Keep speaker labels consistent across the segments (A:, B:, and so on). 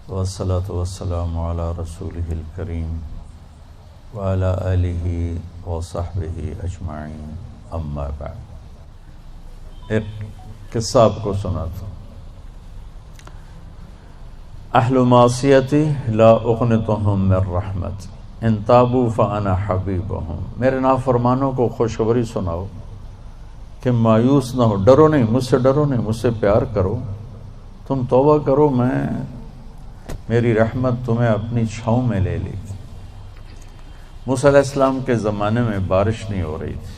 A: والصلاة والسلام علی رسولہ الکریم وعلی آلہ وصحبہ اجمعین، اما بعد۔ ایک قصہ آپ کو سناتا ہوں۔ اہل معصیتی لا اقنطہم من رحمت ان تابوا فانا حبیبہم۔ میرے نافرمانوں کو خوشخبری سناؤ کہ مایوس نہ ہو، ڈرو نہیں، مجھ سے ڈرو نہیں، مجھ سے پیار کرو، تم توبہ کرو، میری رحمت تمہیں اپنی چھاؤں میں لے لے گی۔ موسیٰ علیہ السلام کے زمانے میں بارش نہیں ہو رہی تھی،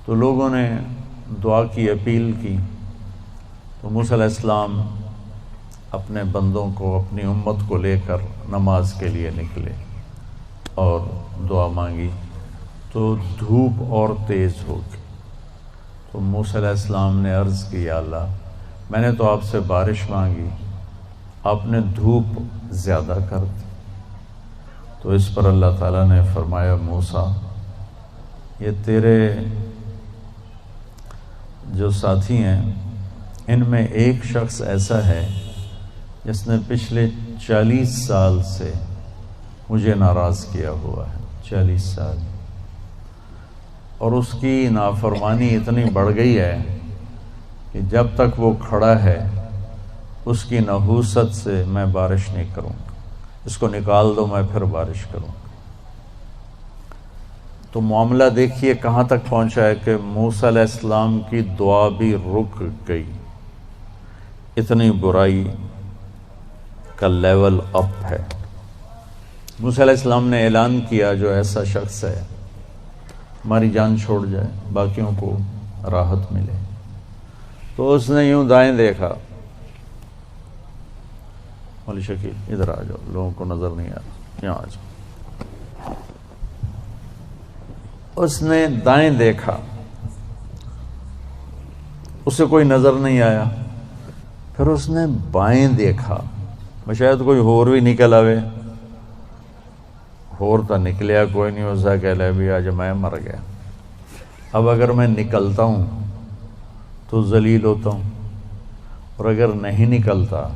A: تو لوگوں نے دعا کی، اپیل کی، تو موسیٰ علیہ السلام اپنے بندوں کو، اپنی امت کو لے کر نماز کے لیے نکلے اور دعا مانگی، تو دھوپ اور تیز ہو گئی۔ تو موسیٰ علیہ السلام نے عرض کی، یا اللہ، میں نے تو آپ سے بارش مانگی، آپ نے دھوپ زیادہ کر دی۔ تو اس پر اللہ تعالیٰ نے فرمایا، موسیٰ، یہ تیرے جو ساتھی ہیں ان میں ایک شخص ایسا ہے جس نے پچھلے 40 سال سے مجھے ناراض کیا ہوا ہے، 40 سال، اور اس کی نافرمانی اتنی بڑھ گئی ہے کہ جب تک وہ کھڑا ہے اس کی نحوست سے میں بارش نہیں کروں گا، اس کو نکال دو، میں پھر بارش کروں گا۔ تو معاملہ دیکھیے کہاں تک پہنچا ہے کہ موسیٰ علیہ السلام کی دعا بھی رک گئی، اتنی برائی کا لیول اپ ہے۔ موسیٰ علیہ السلام نے اعلان کیا، جو ایسا شخص ہے ہماری جان چھوڑ جائے، باقیوں کو راحت ملے۔ تو اس نے یوں دائیں دیکھا، مولی شکیل ادھر آ جاؤ، لوگوں کو نظر نہیں آ رہا، یہاں آ جاؤ۔ اس نے دائیں دیکھا، اسے کوئی نظر نہیں آیا۔ پھر اس نے بائیں دیکھا، شاید کوئی ہور بھی نکل آوے، ہور تو نکلیا کوئی نہیں، اسا کہہ لے بھی آج میں مر گیا، اب اگر میں نکلتا ہوں تو ذلیل ہوتا ہوں، اور اگر نہیں نکلتا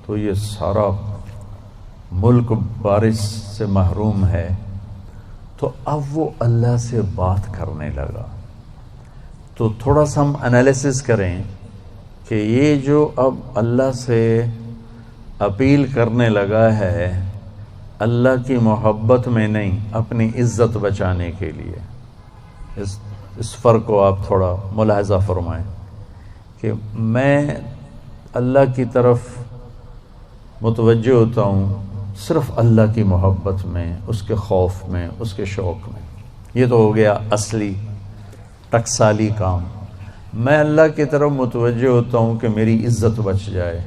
A: تو یہ سارا ملک بارش سے محروم ہے۔ تو اب وہ اللہ سے بات کرنے لگا۔ تو تھوڑا سا ہم انالیسس کریں کہ یہ جو اب اللہ سے اپیل کرنے لگا ہے، اللہ کی محبت میں نہیں، اپنی عزت بچانے کے لیے، اس فرق کو آپ تھوڑا ملاحظہ فرمائیں کہ میں اللہ کی طرف متوجہ ہوتا ہوں صرف اللہ کی محبت میں، اس کے خوف میں، اس کے شوق میں۔ یہ تو ہو گیا اصلی ٹکسالی کام۔ میں اللہ کی طرف متوجہ ہوتا ہوں کہ میری عزت بچ جائے،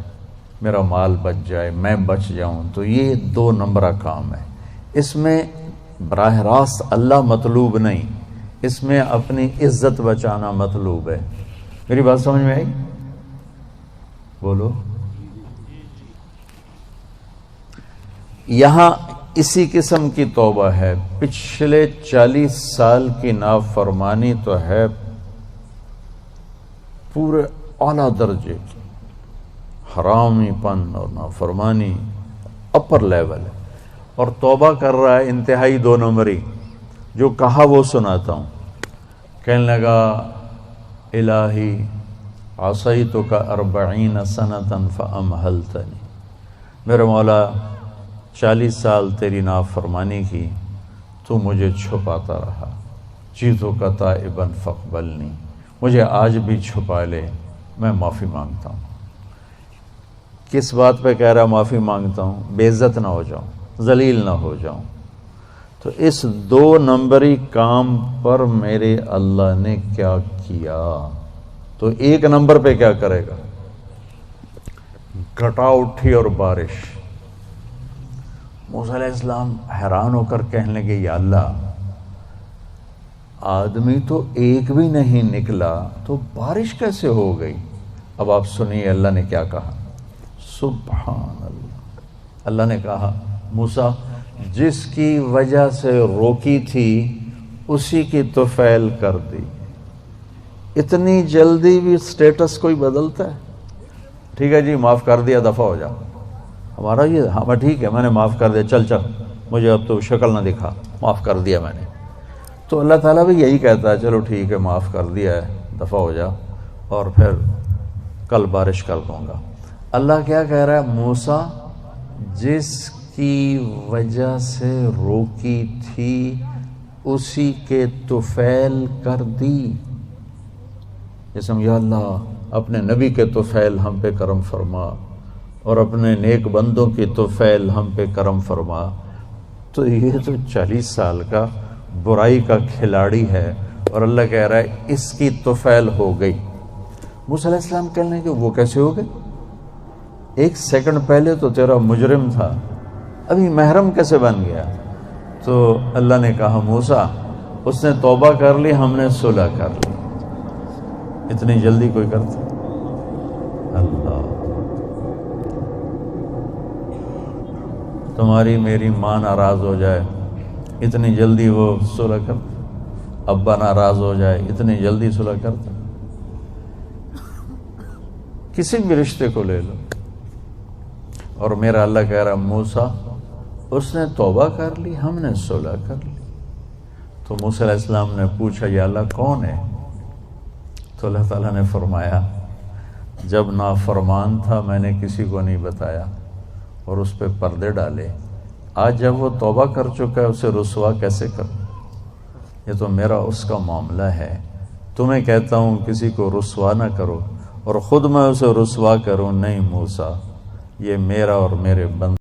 A: میرا مال بچ جائے، میں بچ جاؤں، تو یہ 2 نمبرہ کام ہے۔ اس میں براہ راست اللہ مطلوب نہیں، اس میں اپنی عزت بچانا مطلوب ہے۔ میری بات سمجھ میں آئی؟ بولو۔ یہاں اسی قسم کی توبہ ہے۔ پچھلے 40 سال کی نافرمانی تو ہے پورے اعلیٰ درجے کی، حرامی پن اور نافرمانی اپر لیول ہے، اور توبہ کر رہا ہے انتہائی 2 نمبری۔ جو کہا وہ سناتا ہوں۔ کہنے لگا، الہی عصیتک 40 سنۃ فامہلتنی، میرے مولا 40 سال تیری نافرمانی کی، تو مجھے چھپاتا رہا، جئتک تائبا فاقبلنی، مجھے آج بھی چھپا لے، میں معافی مانگتا ہوں۔ کس بات پہ کہہ رہا معافی مانگتا ہوں؟ بے عزت نہ ہو جاؤں، ذلیل نہ ہو جاؤں۔ تو اس 2 نمبری کام پر میرے اللہ نے کیا کیا، تو 1 نمبر پہ کیا کرے گا؟ گھٹا اٹھی اور بارش۔ موسیٰ علیہ السلام حیران ہو کر کہنے لگے، یا اللہ، آدمی تو ایک بھی نہیں نکلا تو بارش کیسے ہو گئی؟ اب آپ سنیے اللہ نے کیا کہا۔ سبحان اللہ، اللہ نے کہا، موسیٰ، جس کی وجہ سے روکی تھی اسی کی تو فعل کر دی۔ اتنی جلدی بھی سٹیٹس کوئی بدلتا ہے؟ ٹھیک ہے جی، معاف کر دیا، دفع ہو جا۔ ہمارا یہ ہاں ٹھیک ہے میں نے معاف کر دیا، چل مجھے اب تو شکل نہ دکھا، معاف کر دیا میں نے. تو اللہ تعالیٰ بھی یہی کہتا ہے چلو ٹھیک ہے معاف کر دیا ہے، دفع ہو جا، اور پھر کل بارش کر دوں گا. اللہ کیا کہہ رہا ہے؟ موسیٰ جس کی وجہ سے روکی تھی اسی کے طفیل کر دی. جسم یا اللہ اپنے نبی کے طفیل ہم پہ کرم فرما اور اپنے نیک بندوں کی طفیل ہم پہ کرم فرما. تو یہ تو 40 سال کا برائی کا کھلاڑی ہے اور اللہ کہہ رہا ہے اس کی طفیل ہو گئی. موسیٰ علیہ السلام کہنے لگے وہ کیسے ہو گئے؟ 1 سیکنڈ پہلے تو تیرا مجرم تھا، ابھی محرم کیسے بن گیا؟ تو اللہ نے کہا موسیٰ اس نے توبہ کر لی، ہم نے صلح کر لی. اتنی جلدی کوئی کرتا؟ اللہ، تمہاری میری ماں ناراض ہو جائے اتنی جلدی وہ صلح کرتا؟ ابا ناراض ہو جائے اتنی جلدی صلح کرتا؟ کسی بھی رشتے کو لے لو. اور میرا اللہ کہہ رہا موسیٰ اس نے توبہ کر لی، ہم نے صلح کر لی. تو موسیٰ علیہ السلام نے پوچھا یا اللہ کون ہے؟ تو اللہ تعالیٰ نے فرمایا جب نافرمان تھا میں نے کسی کو نہیں بتایا اور اس پہ پردے ڈالے. آج جب وہ توبہ کر چکا ہے اسے رسوا کیسے کروں؟ یہ تو میرا اس کا معاملہ ہے. تمہیں کہتا ہوں کسی کو رسوا نہ کرو اور خود میں اسے رسوا کروں؟ نہیں موسیٰ، یہ میرا اور میرے بندے